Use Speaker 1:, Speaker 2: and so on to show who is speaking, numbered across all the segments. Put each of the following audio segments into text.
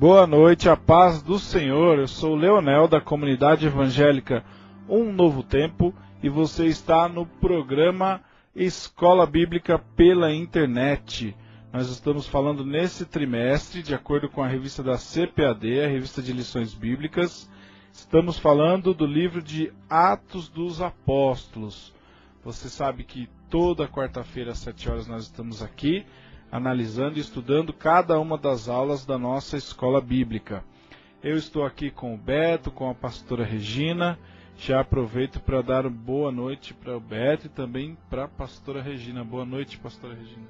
Speaker 1: Boa noite, a paz do Senhor. Eu sou o Leonel, da Comunidade Evangélica Um Novo Tempo, e você está no programa Escola Bíblica pela Internet. Nós estamos falando nesse trimestre, de acordo com a revista da CPAD, a revista de lições bíblicas, estamos falando do livro de Atos dos Apóstolos. Você sabe que toda quarta-feira às 7 horas nós estamos aqui, analisando e estudando cada uma das aulas da nossa escola bíblica. Eu estou aqui com o Beto, com a pastora Regina. Já aproveito para dar uma boa noite para o Beto e também para a pastora Regina. Boa noite, pastora Regina.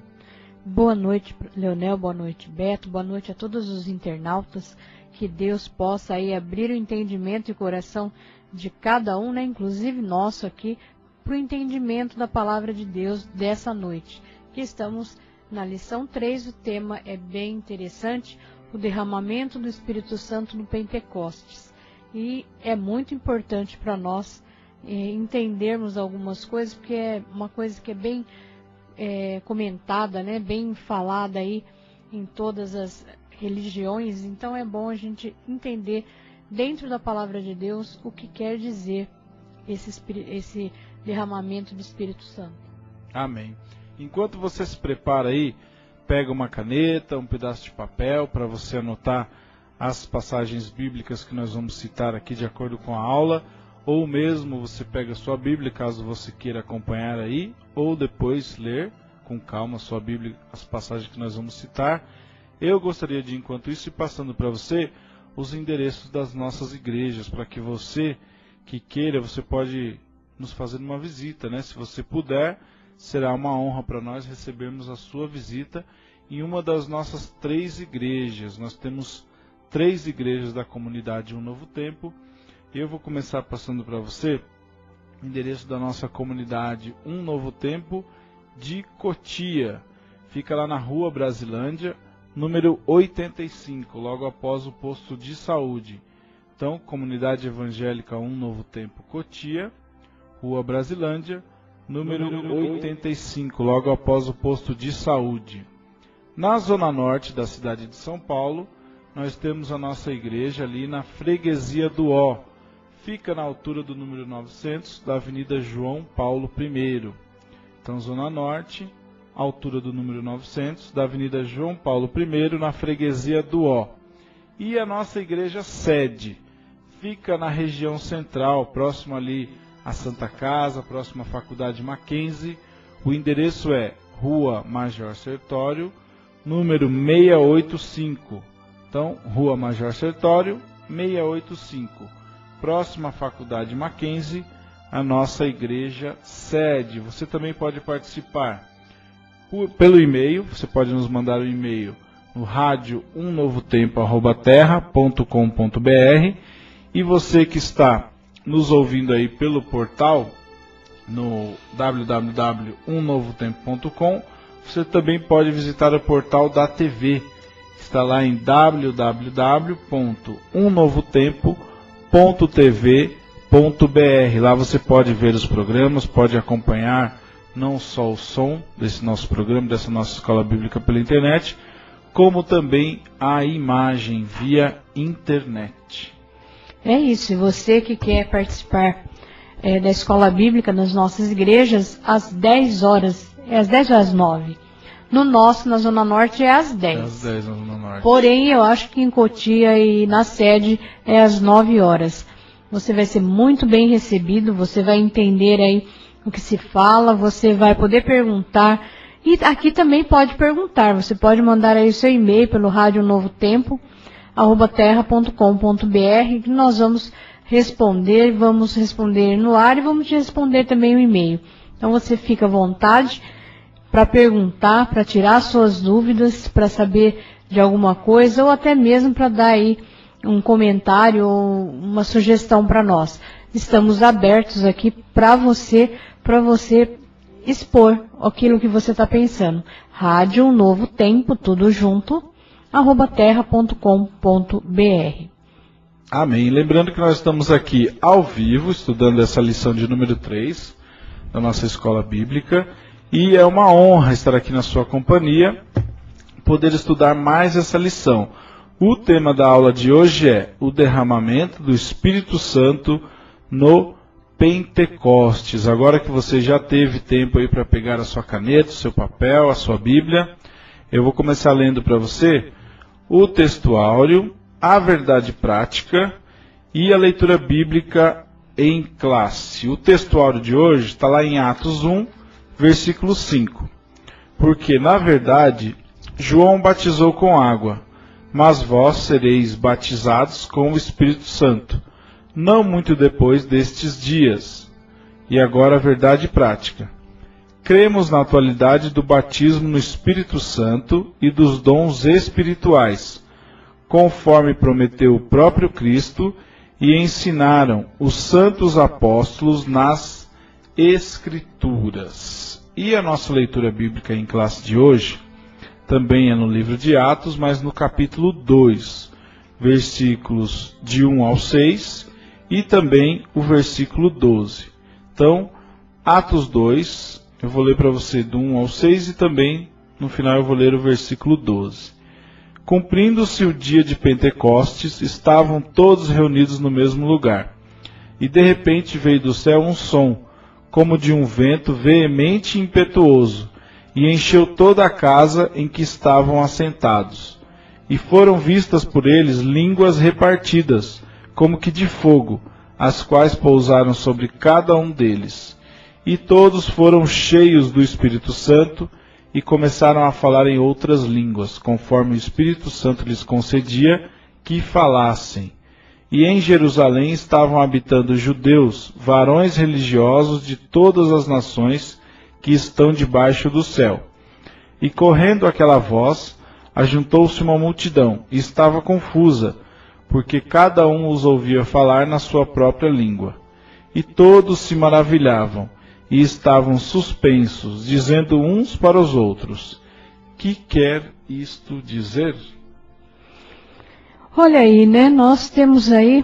Speaker 2: Boa noite, Leonel, boa noite, Beto, boa noite a todos os internautas. Que Deus possa aí abrir o entendimento e o coração de cada um, inclusive nosso aqui, para o entendimento da palavra de Deus dessa noite. Que estamos na lição 3, o tema é bem interessante, o derramamento do Espírito Santo no Pentecostes. E é muito importante para nós entendermos algumas coisas, porque é uma coisa que é bem comentada, bem falada aí em todas as religiões. Então é bom a gente entender dentro da palavra de Deus o que quer dizer esse derramamento do Espírito Santo.
Speaker 1: Amém. Enquanto você se prepara aí, pega uma caneta, um pedaço de papel para você anotar as passagens bíblicas que nós vamos citar aqui de acordo com a aula, ou mesmo você pega a sua Bíblia, caso você queira acompanhar aí, ou depois ler com calma a sua Bíblia, as passagens que nós vamos citar. Eu gostaria de, enquanto isso, ir passando para você os endereços das nossas igrejas, para que você que queira, você pode nos fazer uma visita, Se você puder, será uma honra para nós recebermos a sua visita em uma das nossas 3 igrejas. Nós temos 3 igrejas da comunidade Um Novo Tempo. E eu vou começar passando para você o endereço da nossa comunidade Um Novo Tempo de Cotia. Fica lá na Rua Brasilândia, número 85, logo após o posto de saúde. Então, Comunidade Evangélica Um Novo Tempo Cotia, Rua Brasilândia, número 85, logo após o posto de saúde. Na zona norte da cidade de São Paulo, nós temos a nossa igreja ali na Freguesia do Ó. Fica na altura do número 900 da Avenida João Paulo I. Então, zona norte, altura do número 900 da Avenida João Paulo I, na Freguesia do Ó. E a nossa igreja sede fica na região central, próximo ali a Santa Casa, próximo à Faculdade Mackenzie. O endereço é Rua Major Sertório, número 685. Então, Rua Major Sertório, 685. Próximo à Faculdade Mackenzie, a nossa igreja sede. Você também pode participar pelo e-mail. Você pode nos mandar um e-mail no rádio umnovotempo@terra.com.br. E você que está nos ouvindo aí pelo portal, no www.umnovotempo.com, você também pode visitar o portal da TV, que está lá em www.umnovotempo.tv.br. Lá você pode ver os programas, pode acompanhar não só o som desse nosso programa, dessa nossa escola bíblica pela internet, como também a imagem via internet.
Speaker 2: É isso, e você que quer participar da escola bíblica nas nossas igrejas, às 10 horas, às 10 ou às 9. No nosso, na Zona Norte, é às 10.
Speaker 1: Às 10 na Zona Norte.
Speaker 2: Porém, eu acho que em Cotia e na sede é às 9 horas. Você vai ser muito bem recebido, você vai entender aí o que se fala, você vai poder perguntar. E aqui também pode perguntar, você pode mandar aí o seu e-mail pelo rádio Novo Tempo, @terra.com.br, que nós vamos responder no ar e vamos te responder também o e-mail. Então você fica à vontade para perguntar, para tirar suas dúvidas, para saber de alguma coisa ou até mesmo para dar aí um comentário ou uma sugestão para nós. Estamos abertos aqui para você expor aquilo que você está pensando. Rádio Novo Tempo, tudo junto, @terra.com.br.
Speaker 1: Amém. Lembrando que nós estamos aqui ao vivo, estudando essa lição de número 3 da nossa escola bíblica, e é uma honra estar aqui na sua companhia, poder estudar mais essa lição. O tema da aula de hoje é o derramamento do Espírito Santo no Pentecostes. Agora que você já teve tempo aí para pegar a sua caneta, o seu papel, a sua Bíblia, eu vou começar lendo para você o textuário, a verdade prática e a leitura bíblica em classe. O textuário de hoje está lá em Atos 1, versículo 5. Porque, na verdade, João batizou com água, mas vós sereis batizados com o Espírito Santo, não muito depois destes dias. E agora a verdade prática. Cremos na atualidade do batismo no Espírito Santo e dos dons espirituais, conforme prometeu o próprio Cristo, e ensinaram os santos apóstolos nas Escrituras. E a nossa leitura bíblica em classe de hoje também é no livro de Atos, mas no capítulo 2, versículos de 1 ao 6 e também o versículo 12. Então, Atos 2, eu vou ler para você do 1 ao 6 e também no final eu vou ler o versículo 12. Cumprindo-se o dia de Pentecostes, estavam todos reunidos no mesmo lugar. E de repente veio do céu um som, como de um vento veemente e impetuoso, e encheu toda a casa em que estavam assentados. E foram vistas por eles línguas repartidas, como que de fogo, as quais pousaram sobre cada um deles. E todos foram cheios do Espírito Santo, e começaram a falar em outras línguas, conforme o Espírito Santo lhes concedia que falassem. E em Jerusalém estavam habitando judeus, varões religiosos de todas as nações que estão debaixo do céu. E correndo aquela voz, ajuntou-se uma multidão, e estava confusa, porque cada um os ouvia falar na sua própria língua. E todos se maravilhavam, e estavam suspensos, dizendo uns para os outros: que quer isto dizer?
Speaker 2: Olha aí, né? Nós temos aí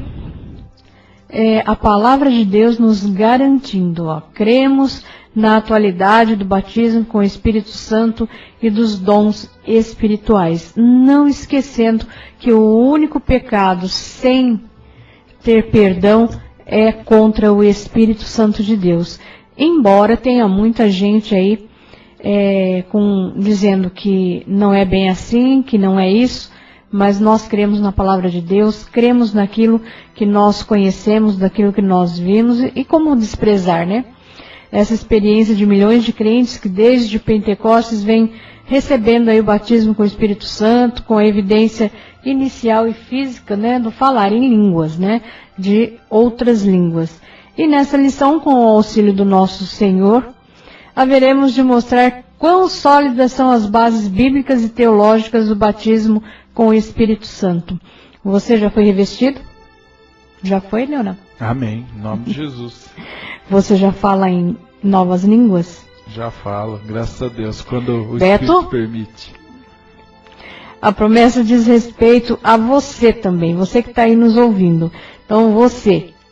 Speaker 2: a palavra de Deus nos garantindo, ó, cremos na atualidade do batismo com o Espírito Santo e dos dons espirituais, não esquecendo que o único pecado sem ter perdão é contra o Espírito Santo de Deus. Embora tenha muita gente aí dizendo que não é bem assim, que não é isso, mas nós cremos na palavra de Deus, cremos naquilo que nós conhecemos, daquilo que nós vimos, e como desprezar, né? Essa experiência de milhões de crentes que desde Pentecostes vem recebendo aí o batismo com o Espírito Santo, com a evidência inicial e física, né, do falar em línguas, né, de outras línguas. E nessa lição, com o auxílio do nosso Senhor, haveremos de mostrar quão sólidas são as bases bíblicas e teológicas do batismo com o Espírito Santo. Você já foi revestido? Já foi, Leona?
Speaker 1: Amém, em nome de Jesus.
Speaker 2: Você já fala em novas línguas?
Speaker 1: Já falo, graças a Deus, quando o
Speaker 2: Beto?
Speaker 1: Espírito permite.
Speaker 2: A promessa diz respeito a você também, você que está aí nos ouvindo. Então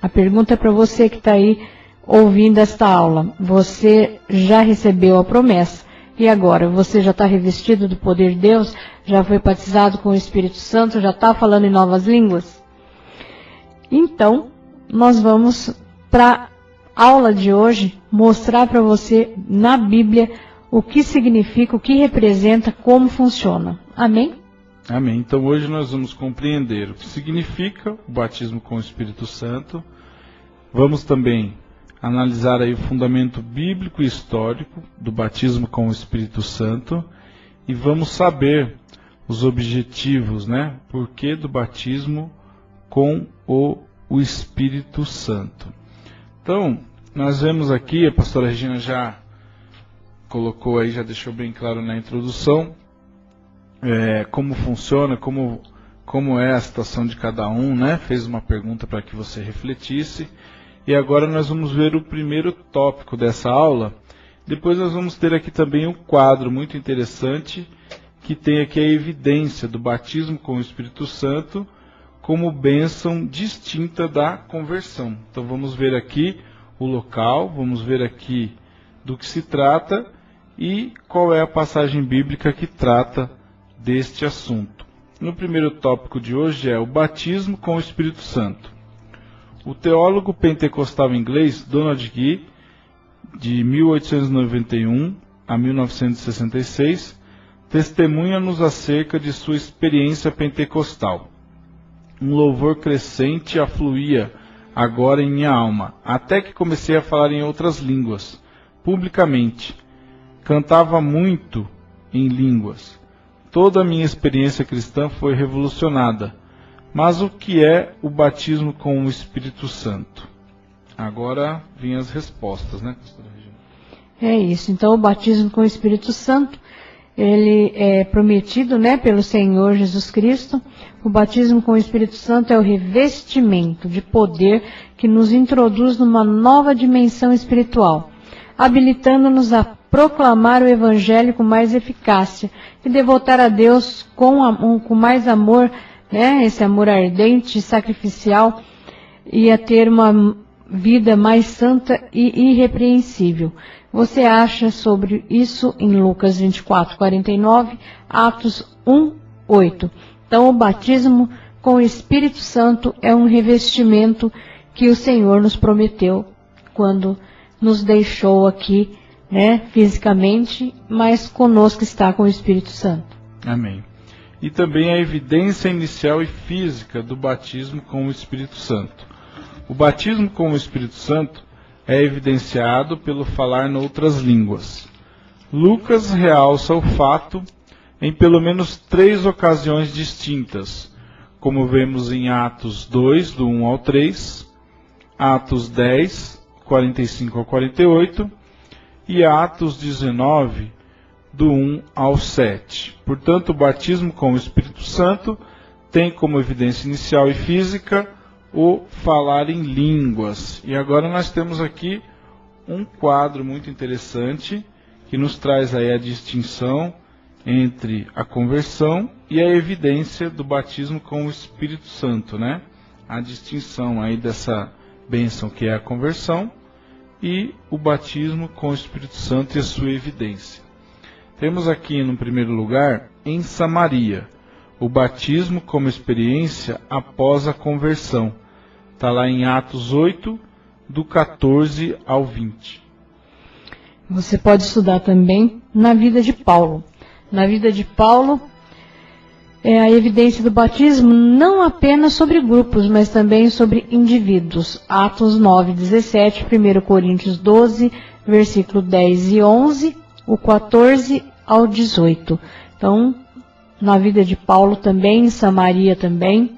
Speaker 2: a pergunta é para você que está aí ouvindo esta aula. Você já recebeu a promessa e agora você já está revestido do poder de Deus? Já foi batizado com o Espírito Santo? Já está falando em novas línguas? Então, nós vamos para a aula de hoje mostrar para você na Bíblia o que significa, o que representa, como funciona. Amém?
Speaker 1: Amém. Então hoje nós vamos compreender o que significa o batismo com o Espírito Santo. Vamos também analisar aí o fundamento bíblico e histórico do batismo com o Espírito Santo e vamos saber os objetivos, né? Por que do batismo com o Espírito Santo. Então, nós vemos aqui, a pastora Regina já colocou aí, já deixou bem claro na introdução, como funciona, como é a situação de cada um, né? Fez uma pergunta para que você refletisse. E agora nós vamos ver o primeiro tópico dessa aula. Depois nós vamos ter aqui também um quadro muito interessante, que tem aqui a evidência do batismo com o Espírito Santo como bênção distinta da conversão. Então vamos ver aqui o local, vamos ver aqui do que se trata e qual é a passagem bíblica que trata deste assunto. No primeiro tópico de hoje é o batismo com o Espírito Santo. O teólogo pentecostal inglês Donald Gee, de 1891 a 1966, testemunha-nos acerca de sua experiência pentecostal. Um louvor crescente afluía agora em minha alma, até que comecei a falar em outras línguas, publicamente. Cantava muito em línguas. Toda a minha experiência cristã foi revolucionada. Mas o que é o batismo com o Espírito Santo? Agora vêm as respostas, né, pastora Regina?
Speaker 2: É isso. Então, o batismo com o Espírito Santo, ele é prometido, né, pelo Senhor Jesus Cristo. O batismo com o Espírito Santo é o revestimento de poder que nos introduz numa nova dimensão espiritual, habilitando-nos a proclamar o Evangelho com mais eficácia e devotar a Deus com mais amor, né, esse amor ardente e sacrificial, e a ter uma vida mais santa e irrepreensível. Você acha sobre isso em Lucas 24:49, Atos 1:8. Então, o batismo com o Espírito Santo é um revestimento que o Senhor nos prometeu quando nos deixou aqui, né, fisicamente, mas conosco está com o Espírito Santo.
Speaker 1: Amém. E também a evidência inicial e física do batismo com o Espírito Santo. O batismo com o Espírito Santo é evidenciado pelo falar noutras línguas. Lucas realça o fato em pelo menos 3 ocasiões distintas, como vemos em Atos 2, do 1 ao 3, Atos 10, 45 ao 48, e Atos 19, do 1 ao 7. Portanto, o batismo com o Espírito Santo tem como evidência inicial e física o falar em línguas. E agora nós temos aqui um quadro muito interessante que nos traz aí a distinção entre a conversão e a evidência do batismo com o Espírito Santo, né? A distinção aí dessa bênção que é a conversão e o batismo com o Espírito Santo e a sua evidência. Temos aqui, no primeiro lugar, em Samaria, o batismo como experiência após a conversão. Está lá em Atos 8, do 14 ao 20.
Speaker 2: Você pode estudar também na vida de Paulo. Na vida de Paulo, é a evidência do batismo não apenas sobre grupos, mas também sobre indivíduos. Atos 9, 17, 1 Coríntios 12, versículo 10 e 11, o 14 ao 18. Então, na vida de Paulo também, em Samaria também,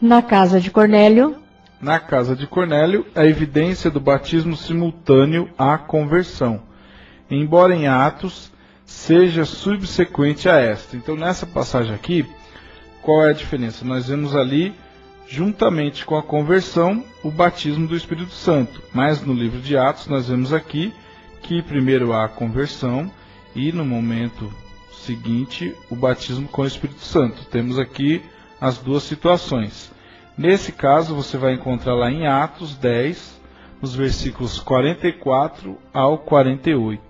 Speaker 2: na casa de Cornélio.
Speaker 1: Na casa de Cornélio, a evidência do batismo simultâneo à conversão, embora em Atos seja subsequente a esta. Então, nessa passagem aqui, qual é a diferença? Nós vemos ali, juntamente com a conversão, o batismo do Espírito Santo. Mas no livro de Atos, nós vemos aqui que primeiro há a conversão e, no momento seguinte, o batismo com o Espírito Santo. Temos aqui as duas situações. Nesse caso, você vai encontrar lá em Atos 10, nos versículos 44 ao 48.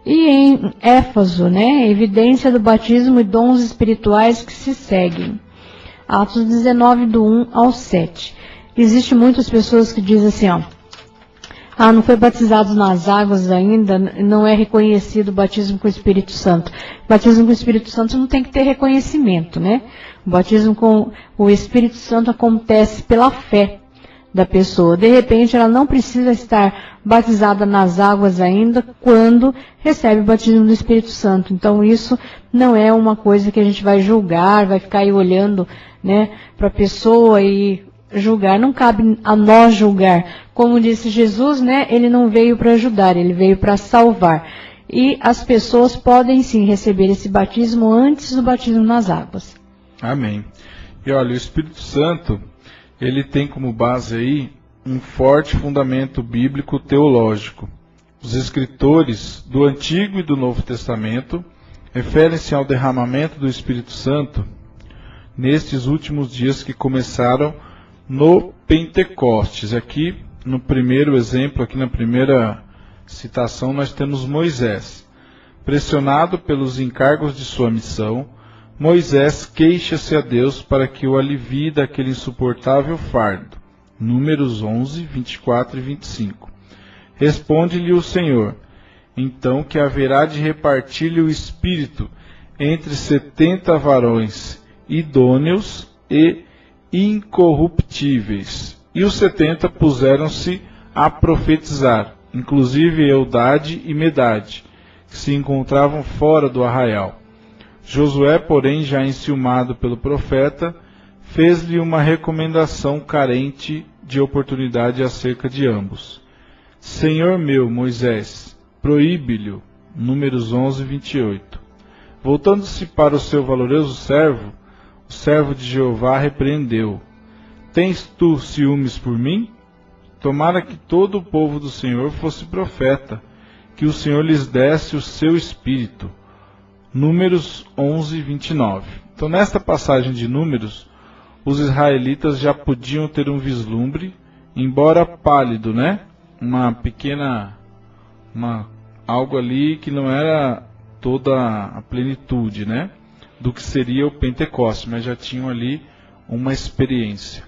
Speaker 2: E em Éfeso, né, evidência do batismo e dons espirituais que se seguem. Atos 19, do 1 ao 7. Existem muitas pessoas que dizem assim, não foi batizado nas águas ainda, não é reconhecido o batismo com o Espírito Santo. O batismo com o Espírito Santo não tem que ter reconhecimento, né? O batismo com o Espírito Santo acontece pela fé da pessoa. De repente, ela não precisa estar batizada nas águas ainda quando recebe o batismo do Espírito Santo. Então, isso não é uma coisa que a gente vai julgar, vai ficar aí olhando, né, para a pessoa e julgar. Não cabe a nós julgar. Como disse Jesus, né, ele não veio para ajudar, ele veio para salvar. E as pessoas podem sim receber esse batismo antes do batismo nas águas.
Speaker 1: Amém. E olha, o Espírito Santo, ele tem como base aí um forte fundamento bíblico teológico. Os escritores do Antigo e do Novo Testamento referem-se ao derramamento do Espírito Santo nestes últimos dias que começaram no Pentecostes. Aqui, no primeiro exemplo, aqui na primeira citação, nós temos Moisés, pressionado pelos encargos de sua missão, Moisés queixa-se a Deus para que o alivie daquele insuportável fardo. Números 11, 24 e 25. Responde-lhe o Senhor, então, que haverá de repartir-lhe o espírito entre 70 varões idôneos e incorruptíveis. E os 70 puseram-se a profetizar, inclusive Eldade e Medade, que se encontravam fora do arraial. Josué, porém, já enciumado pelo profeta, fez-lhe uma recomendação carente de oportunidade acerca de ambos. Senhor meu, Moisés, proíbe-lhe. Números 11, 28. Voltando-se para o seu valoroso servo, o servo de Jeová repreendeu: Tens tu ciúmes por mim? Tomara que todo o povo do Senhor fosse profeta, que o Senhor lhes desse o seu espírito. Números 11, 29. Então, nesta passagem de Números, os israelitas já podiam ter um vislumbre, embora pálido, né? Algo ali que não era toda a plenitude, né? Do que seria o Pentecoste, mas já tinham ali uma experiência.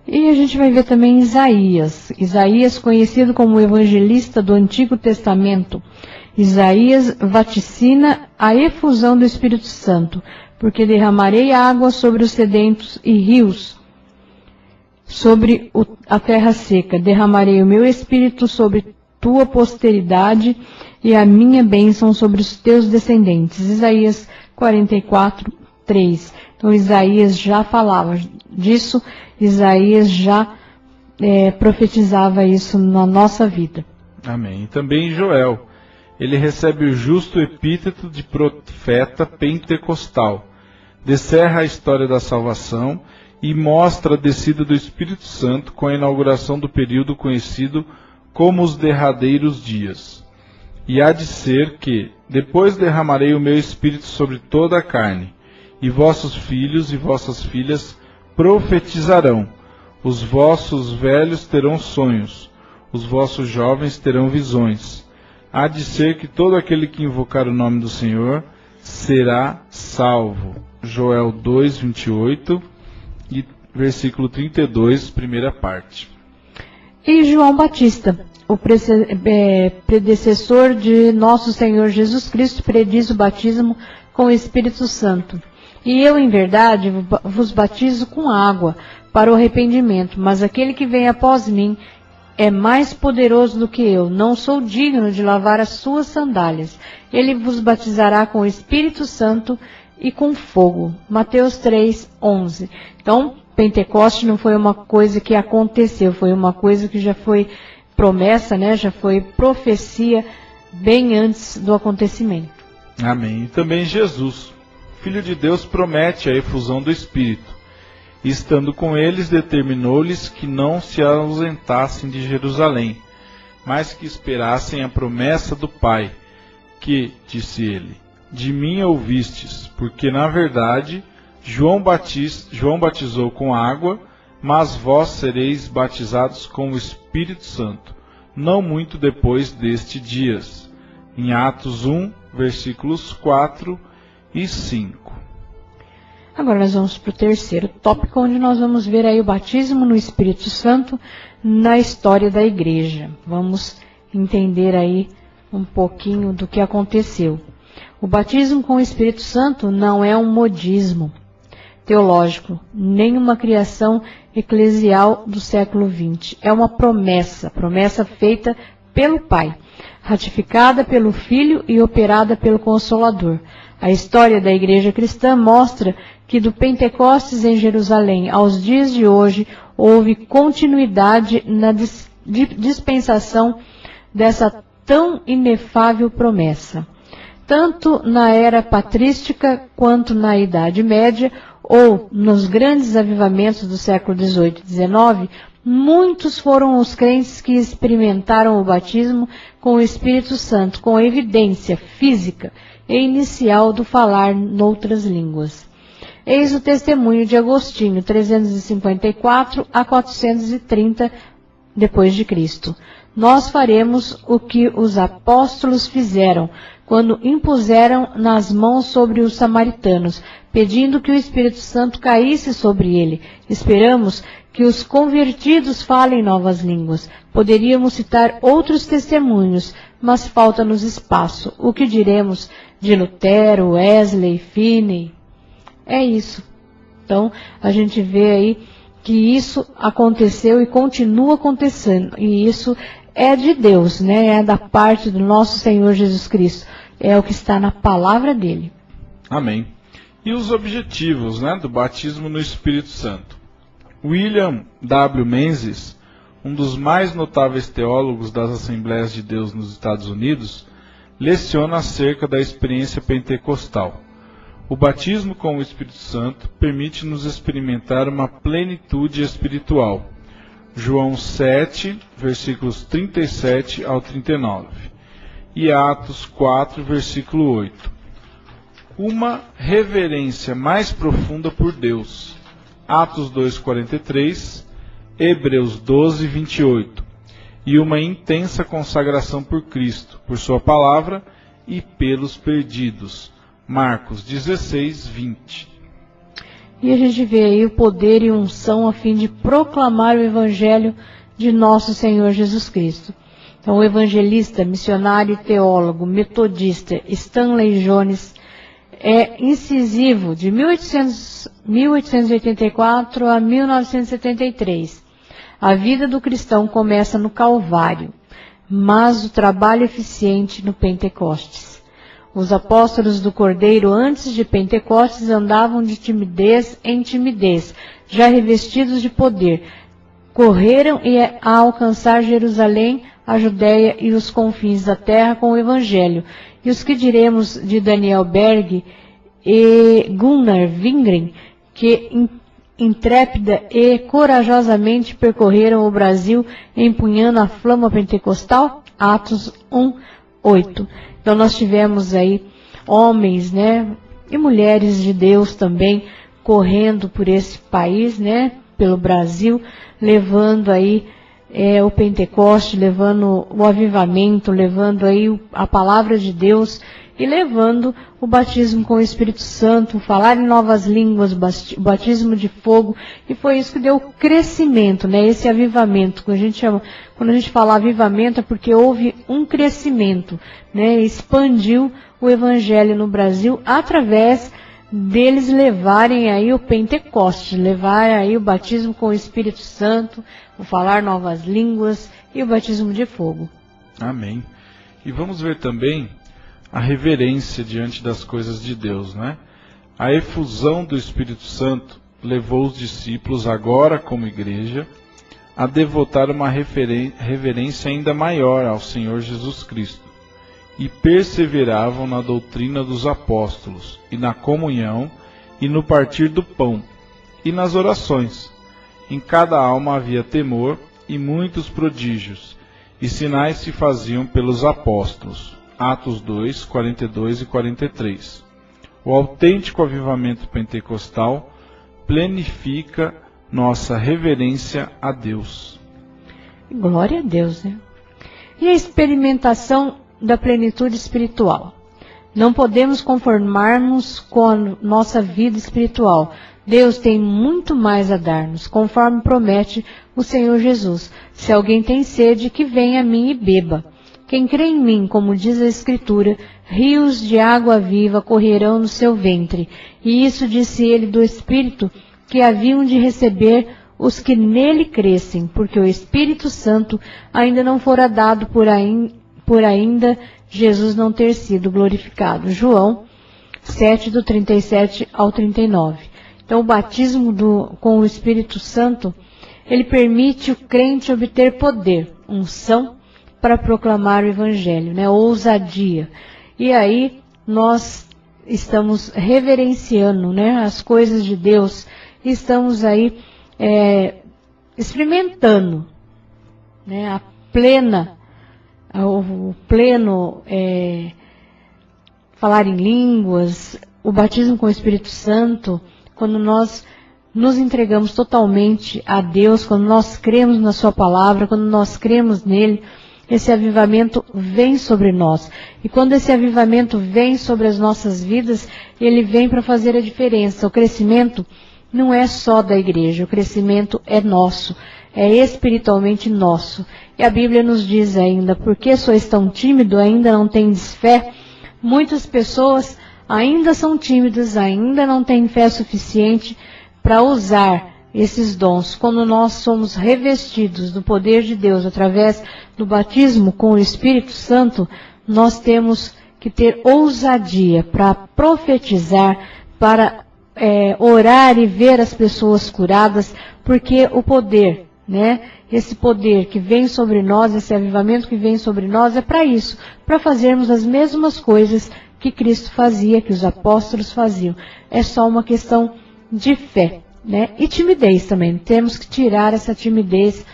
Speaker 2: E a gente vai ver também Isaías. Isaías, conhecido como evangelista do Antigo Testamento. Isaías vaticina a efusão do Espírito Santo, porque derramarei água sobre os sedentos e rios sobre a terra seca. Derramarei o meu Espírito sobre tua posteridade e a minha bênção sobre os teus descendentes. Isaías 44, 3. Então Isaías já falava disso, Isaías já profetizava isso na nossa vida.
Speaker 1: Amém. E também Joel. Ele recebe o justo epíteto de profeta pentecostal. Descerra a história da salvação e mostra a descida do Espírito Santo com a inauguração do período conhecido como os derradeiros dias. E há de ser que, depois derramarei o meu Espírito sobre toda a carne, e vossos filhos e vossas filhas profetizarão, os vossos velhos terão sonhos, os vossos jovens terão visões. Há de ser que todo aquele que invocar o nome do Senhor será salvo. Joel 2, 28 e versículo 32, primeira parte.
Speaker 2: E João Batista, o predecessor de nosso Senhor Jesus Cristo, prediz o batismo com o Espírito Santo. E eu, em verdade, vos batizo com água para o arrependimento, mas aquele que vem após mim é mais poderoso do que eu, não sou digno de lavar as suas sandálias. Ele vos batizará com o Espírito Santo e com fogo. Mateus 3, 11. Então, Pentecoste não foi uma coisa que aconteceu, foi uma coisa que já foi promessa, né? Já foi profecia bem antes do acontecimento.
Speaker 1: Amém. E também Jesus, Filho de Deus, promete a efusão do Espírito. E estando com eles, determinou-lhes que não se ausentassem de Jerusalém, mas que esperassem a promessa do Pai, que, disse ele, de mim ouvistes, porque na verdade João batizou com água, mas vós sereis batizados com o Espírito Santo, não muito depois deste dias. Em Atos 1, versículos 4 e 5.
Speaker 2: Agora nós vamos para o terceiro tópico, onde nós vamos ver aí o batismo no Espírito Santo na história da igreja. Vamos entender aí um pouquinho do que aconteceu. O batismo com o Espírito Santo não é um modismo teológico, nem uma criação eclesial do século XX. É uma promessa feita pelo Pai, ratificada pelo Filho e operada pelo Consolador. A história da igreja cristã mostra que do Pentecostes em Jerusalém aos dias de hoje houve continuidade na dispensação dessa tão inefável promessa. Tanto na era patrística quanto na Idade Média ou nos grandes avivamentos do século XVIII e XIX, muitos foram os crentes que experimentaram o batismo com o Espírito Santo, com evidência física e inicial do falar noutras línguas. Eis o testemunho de Agostinho, 354 a 430 depois de Cristo. nós faremos o que os apóstolos fizeram, quando impuseram nas mãos sobre os samaritanos, pedindo que o Espírito Santo caísse sobre ele. Esperamos que os convertidos falem novas línguas. Poderíamos citar outros testemunhos, mas falta-nos espaço. O que diremos de Lutero, Wesley, Finney? É isso. Então, a gente vê aí que isso aconteceu e continua acontecendo. E isso é de Deus, né? É da parte do nosso Senhor Jesus Cristo. É o que está na palavra dele.
Speaker 1: Amém. E os objetivos, né, do batismo no Espírito Santo? William W. Menzies, um dos mais notáveis teólogos das Assembleias de Deus nos Estados Unidos, leciona acerca da experiência pentecostal. O batismo com o Espírito Santo permite-nos experimentar uma plenitude espiritual. João 7, versículos 37 ao 39. E Atos 4, versículo 8. Uma reverência mais profunda por Deus. Atos 2:43, Hebreus 12:28, e uma intensa consagração por Cristo, por sua palavra e pelos perdidos. Marcos 16:20.
Speaker 2: E a gente vê aí o poder e unção a fim de proclamar o evangelho de nosso Senhor Jesus Cristo. Então, o evangelista, missionário e teólogo metodista Stanley Jones é incisivo de 1884 a 1973. A vida do cristão começa no Calvário, mas o trabalho eficiente no Pentecostes. Os apóstolos do Cordeiro antes de Pentecostes andavam de timidez em timidez, já revestidos de poder. Correram a alcançar Jerusalém, a Judéia e os confins da terra com o Evangelho. E os que diremos de Daniel Berg e Gunnar Wingren, que intrépida e corajosamente percorreram o Brasil empunhando a flama pentecostal? Atos 1:8. Então nós tivemos aí homens, né, e mulheres de Deus também correndo por esse país, né, pelo Brasil, levando aí o Pentecoste, levando o avivamento, levando aí a palavra de Deus e levando o batismo com o Espírito Santo, falar em novas línguas, o batismo de fogo, e foi isso que deu crescimento, né? Esse avivamento, quando a gente fala avivamento é porque houve um crescimento, né? Expandiu o evangelho no Brasil através deles levarem aí o Pentecoste, levar aí o batismo com o Espírito Santo, o falar novas línguas e o batismo de fogo.
Speaker 1: Amém. E vamos ver também a reverência diante das coisas de Deus, né? A efusão do Espírito Santo levou os discípulos, agora como igreja, a devotar uma reverência ainda maior ao Senhor Jesus Cristo, e perseveravam na doutrina dos apóstolos, e na comunhão, e no partir do pão, e nas orações. Em cada alma havia temor, e muitos prodígios, e sinais se faziam pelos apóstolos. Atos 2, 42 e 43. O autêntico avivamento pentecostal plenifica nossa reverência a Deus.
Speaker 2: Glória a Deus, né? E a experimentação da plenitude espiritual. Não podemos conformar-nos com a nossa vida espiritual. Deus tem muito mais a dar-nos, conforme promete o Senhor Jesus. Se alguém tem sede, que venha a mim e beba. Quem crê em mim, como diz a Escritura, rios de água viva correrão no seu ventre. E isso disse ele do Espírito que haviam de receber os que nele crescem, porque o Espírito Santo ainda não fora dado por ainda Jesus não ter sido glorificado. João 7, do 37 ao 39. Então o batismo com o Espírito Santo, ele permite o crente obter poder, unção, para proclamar o Evangelho, né? Ousadia. E aí nós estamos reverenciando, né, as coisas de Deus, estamos aí experimentando, né, o pleno falar em línguas, o batismo com o Espírito Santo, quando nós nos entregamos totalmente a Deus, quando nós cremos na sua palavra, quando nós cremos nele. esse avivamento vem sobre nós. E quando esse avivamento vem sobre as nossas vidas, ele vem para fazer a diferença. O crescimento não é só da igreja, o crescimento é nosso, é espiritualmente nosso. E a Bíblia nos diz ainda, por que sois tão tímido, ainda não tendes fé? Muitas pessoas ainda são tímidas, ainda não têm fé suficiente para usar esses dons. Quando nós somos revestidos do poder de Deus através do batismo com o Espírito Santo, nós temos que ter ousadia para profetizar, para orar e ver as pessoas curadas, porque o poder, né? Esse poder que vem sobre nós, esse avivamento que vem sobre nós é para isso, para fazermos as mesmas coisas que Cristo fazia, que os apóstolos faziam. É só uma questão de fé, né? E timidez também. Temos que tirar essa timidez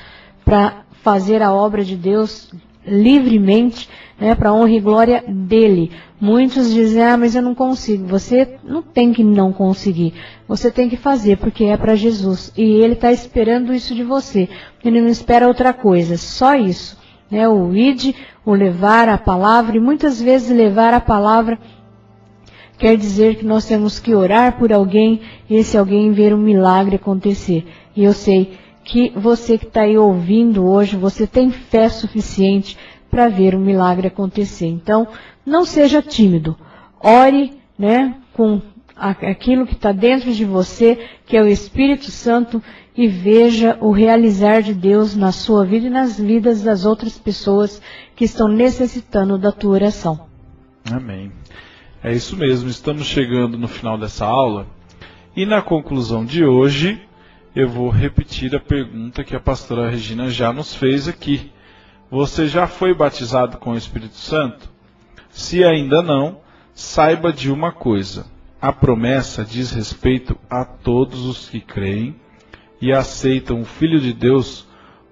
Speaker 2: para fazer a obra de Deus livremente, né, para a honra e glória dele. Muitos dizem, mas eu não consigo. Você não tem que não conseguir. Você tem que fazer, porque é para Jesus. E ele está esperando isso de você. Ele não espera outra coisa, só isso. Né, o ide, o levar a palavra, e muitas vezes levar a palavra quer dizer que nós temos que orar por alguém, e esse alguém ver um milagre acontecer. E eu sei que você que está aí ouvindo hoje, você tem fé suficiente para ver um milagre acontecer. Então, não seja tímido. Ore, né, com aquilo que está dentro de você, que é o Espírito Santo, e veja o realizar de Deus na sua vida e nas vidas das outras pessoas que estão necessitando da tua oração.
Speaker 1: Amém. É isso mesmo, estamos chegando no final dessa aula, e na conclusão de hoje, eu vou repetir a pergunta que a pastora Regina já nos fez aqui. Você já foi batizado com o Espírito Santo? Se ainda não, saiba de uma coisa: a promessa diz respeito a todos os que creem e aceitam o Filho de Deus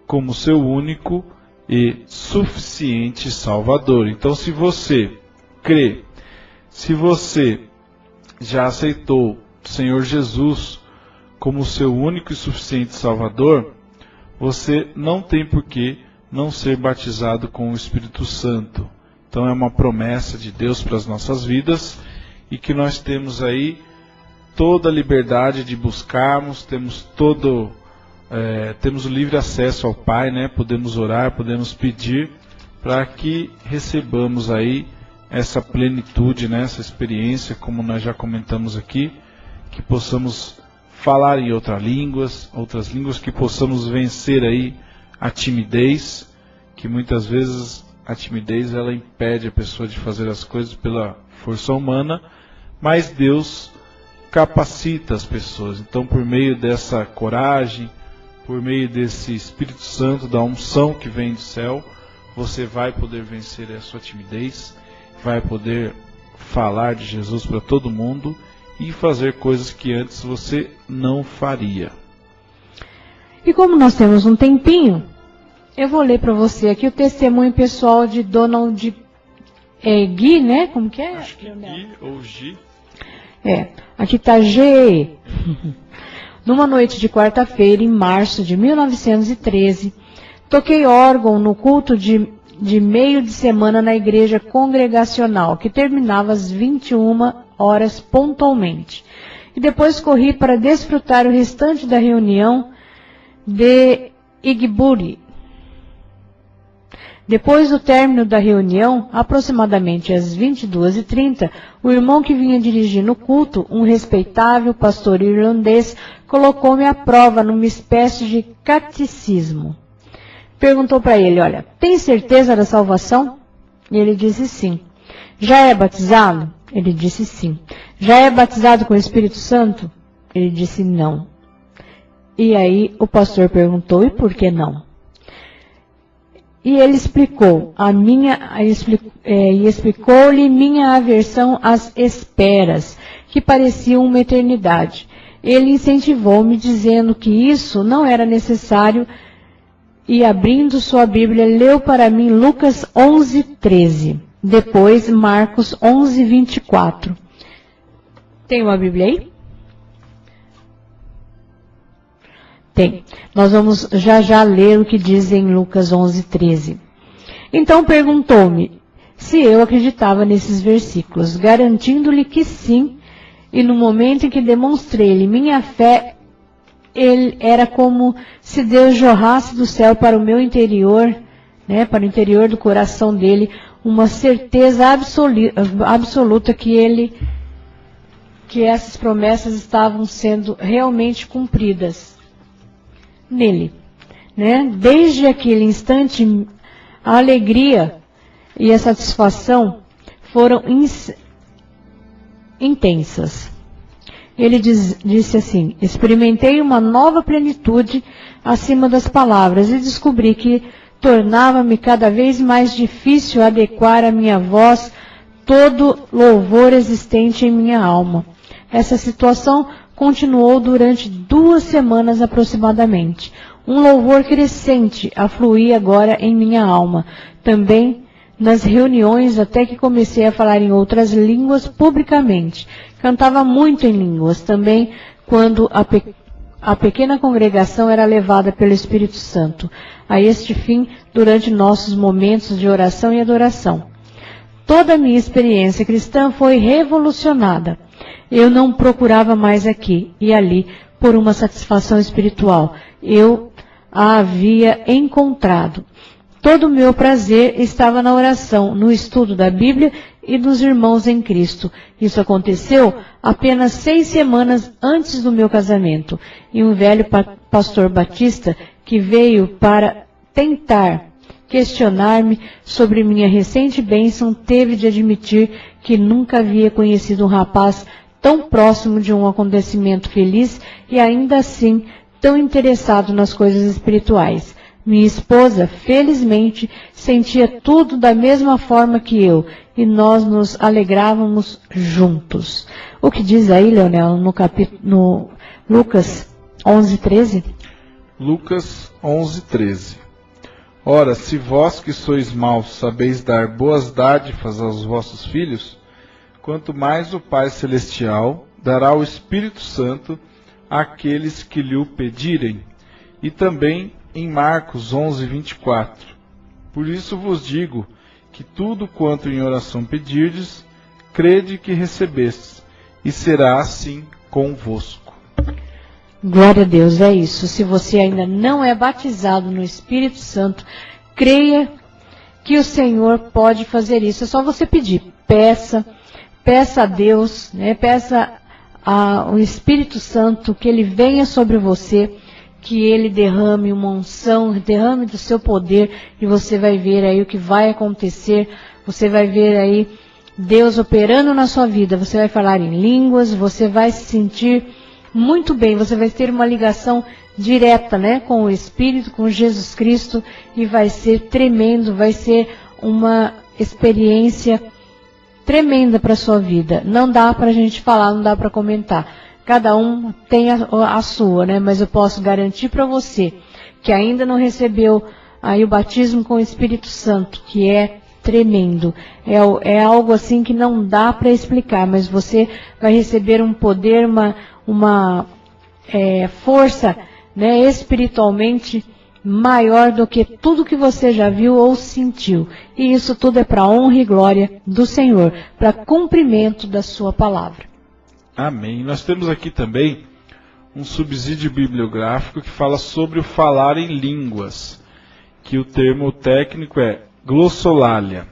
Speaker 1: como seu único e suficiente Salvador. Então, se você crê, se você já aceitou o Senhor Jesus como seu único e suficiente Salvador, você não tem por que não ser batizado com o Espírito Santo. Então é uma promessa de Deus para as nossas vidas, e que nós temos aí toda a liberdade de buscarmos, temos o livre acesso ao Pai, né? Podemos orar, podemos pedir para que recebamos aí essa plenitude, né? Essa experiência, como nós já comentamos aqui, que possamos falar em outras línguas, que possamos vencer aí a timidez, que muitas vezes a timidez ela impede a pessoa de fazer as coisas pela força humana, mas Deus capacita as pessoas. Então, por meio dessa coragem, por meio desse Espírito Santo, da unção que vem do céu, você vai poder vencer a sua timidez, vai poder falar de Jesus para todo mundo e fazer coisas que antes você não faria.
Speaker 2: E como nós temos um tempinho, eu vou ler para você aqui o testemunho pessoal de Donald Gui, né? Como que é?
Speaker 1: Acho que Gui ou G.
Speaker 2: Aqui está G. Numa noite de quarta-feira, em março de 1913, toquei órgão no culto de meio de semana na igreja congregacional, que terminava às 21 horas pontualmente. E depois corri para desfrutar o restante da reunião de Igbury. Depois do término da reunião, aproximadamente às 22h30, o irmão que vinha dirigindo o culto, um respeitável pastor irlandês, colocou-me à prova numa espécie de catecismo. Perguntou para ele, olha, tem certeza da salvação? E ele disse sim. Já é batizado? Ele disse sim. Já é batizado com o Espírito Santo? Ele disse não. E aí o pastor perguntou, e por que não? E ele explicou, explicou-lhe minha aversão às esperas, que pareciam uma eternidade. Ele incentivou-me, dizendo que isso não era necessário, e abrindo sua Bíblia, leu para mim Lucas 11:13. Depois, Marcos 11:24. Tem uma Bíblia aí? Tem. Nós vamos já ler o que diz em Lucas 11:13. Então perguntou-me se eu acreditava nesses versículos, garantindo-lhe que sim, e no momento em que demonstrei-lhe minha fé, ele era como se Deus jorrasse do céu para o meu interior, né, para o interior do coração dele, uma certeza absoluta que essas promessas estavam sendo realmente cumpridas nele, né? Desde aquele instante, a alegria e a satisfação foram intensas. Ele disse assim: experimentei uma nova plenitude acima das palavras e descobri que tornava-me cada vez mais difícil adequar à minha voz todo louvor existente em minha alma. Essa situação continuou durante 2 semanas aproximadamente. Um louvor crescente afluía agora em minha alma, também nas reuniões, até que comecei a falar em outras línguas publicamente. Cantava muito em línguas, também quando a pequena congregação era levada pelo Espírito Santo. A este fim, durante nossos momentos de oração e adoração. Toda a minha experiência cristã foi revolucionada. Eu não procurava mais aqui e ali por uma satisfação espiritual. Eu a havia encontrado. Todo o meu prazer estava na oração, no estudo da Bíblia e dos irmãos em Cristo. Isso aconteceu apenas 6 semanas antes do meu casamento. E um velho pastor batista que veio para tentar questionar-me sobre minha recente bênção teve de admitir que nunca havia conhecido um rapaz tão próximo de um acontecimento feliz e ainda assim tão interessado nas coisas espirituais. Minha esposa, felizmente, sentia tudo da mesma forma que eu, e nós nos alegrávamos juntos. O que diz aí, Leonel, no Lucas 11:13?
Speaker 1: Lucas 11:13. Ora, se vós que sois maus sabeis dar boas dádivas aos vossos filhos, quanto mais o Pai Celestial dará o Espírito Santo àqueles que lhe o pedirem. E também em Marcos 11:24. Por isso vos digo que tudo quanto em oração pedirdes, crede que recebestes, e será assim convosco.
Speaker 2: Glória a Deus, é isso. Se você ainda não é batizado no Espírito Santo, creia que o Senhor pode fazer isso. É só você pedir. Peça a Deus, né? Peça ao Espírito Santo que Ele venha sobre você, que Ele derrame uma unção, derrame do seu poder, e você vai ver aí o que vai acontecer. Você vai ver aí Deus operando na sua vida. Você vai falar em línguas, você vai se sentir muito bem, você vai ter uma ligação direta, né, com o Espírito, com Jesus Cristo, e vai ser tremendo, vai ser uma experiência tremenda para a sua vida. Não dá para a gente falar, não dá para comentar. Cada um tem a sua, né, mas eu posso garantir para você que ainda não recebeu aí o batismo com o Espírito Santo, que é tremendo. É algo assim que não dá para explicar, mas você vai receber um poder, uma força, né, espiritualmente maior do que tudo que você já viu ou sentiu. E isso tudo é para a honra e glória do Senhor, para cumprimento da sua palavra.
Speaker 1: Amém. Nós temos aqui também um subsídio bibliográfico que fala sobre o falar em línguas, que o termo técnico é glossolalia.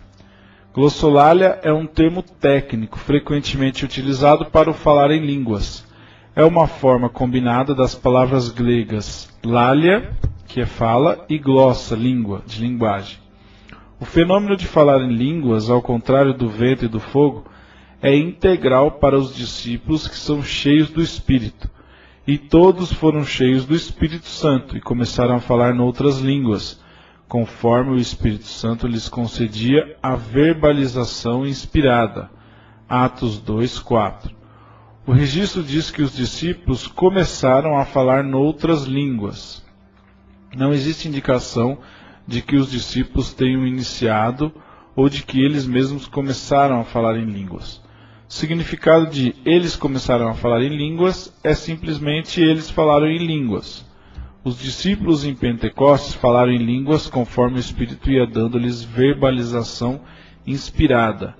Speaker 1: Glossolalia é um termo técnico frequentemente utilizado para o falar em línguas. É uma forma combinada das palavras gregas lalia, que é fala, e glossa, língua, de linguagem. O fenômeno de falar em línguas, ao contrário do vento e do fogo, é integral para os discípulos que são cheios do Espírito. E todos foram cheios do Espírito Santo e começaram a falar noutras línguas, conforme o Espírito Santo lhes concedia a verbalização inspirada. Atos 2:4. O registro diz que os discípulos começaram a falar noutras línguas. Não existe indicação de que os discípulos tenham iniciado ou de que eles mesmos começaram a falar em línguas. O significado de eles começaram a falar em línguas é simplesmente eles falaram em línguas. Os discípulos em Pentecostes falaram em línguas conforme o Espírito ia dando-lhes verbalização inspirada,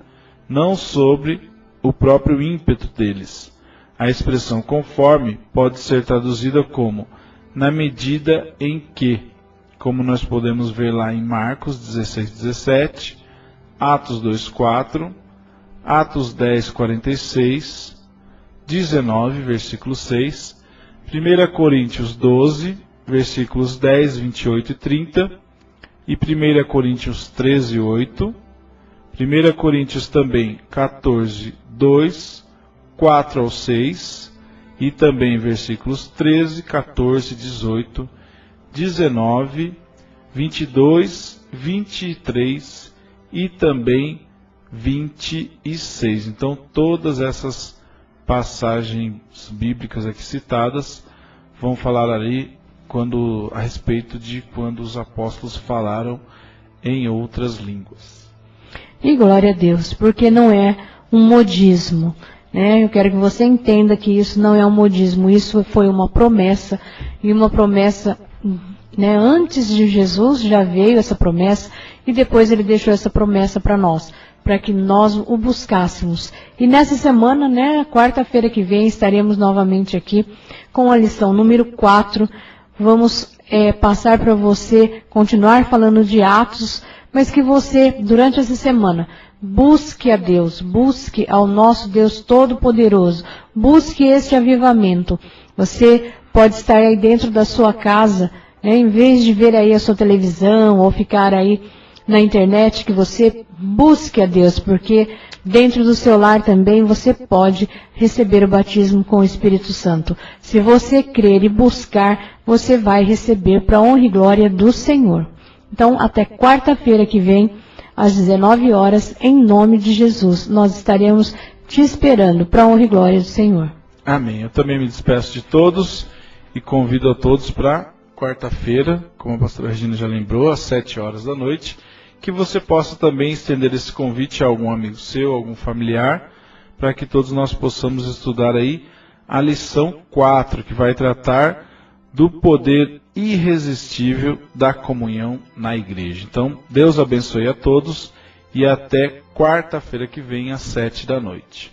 Speaker 1: não sobre o próprio ímpeto deles. A expressão conforme pode ser traduzida como na medida em que, como nós podemos ver lá em Marcos 16:17, Atos 2:4, Atos 10:46, 19, versículo 6, 1 Coríntios 12, versículos 10, 28 e 30, e 1 Coríntios 13:8, 1 Coríntios também 14, 2, 4 ao 6, e também versículos 13, 14, 18, 19, 22, 23 e também 26. Então, todas essas passagens bíblicas aqui citadas vão falar ali a respeito de quando os apóstolos falaram em outras línguas.
Speaker 2: E glória a Deus, porque não é um modismo, né? Eu quero que você entenda que isso não é um modismo, isso foi uma promessa, e uma promessa, né? Antes de Jesus já veio essa promessa, e depois ele deixou essa promessa para nós, para que nós o buscássemos. E nessa semana, né, quarta-feira que vem, estaremos novamente aqui com a lição número 4. Vamos passar para você continuar falando de Atos, mas que você, durante essa semana, busque a Deus, busque ao nosso Deus Todo-Poderoso, busque esse avivamento. Você pode estar aí dentro da sua casa, né, em vez de ver aí a sua televisão ou ficar aí na internet, que você busque a Deus, porque dentro do seu lar também você pode receber o batismo com o Espírito Santo. Se você crer e buscar, você vai receber para a honra e glória do Senhor. Então, até quarta-feira que vem, às 19 horas, em nome de Jesus, nós estaremos te esperando para a honra e glória do Senhor.
Speaker 1: Amém. Eu também me despeço de todos e convido a todos para quarta-feira, como a pastora Regina já lembrou, às 7 horas da noite, que você possa também estender esse convite a algum amigo seu, algum familiar, para que todos nós possamos estudar aí a lição 4, que vai tratar do poder irresistível da comunhão na igreja. Então, Deus abençoe a todos e até quarta-feira que vem às 7 da noite.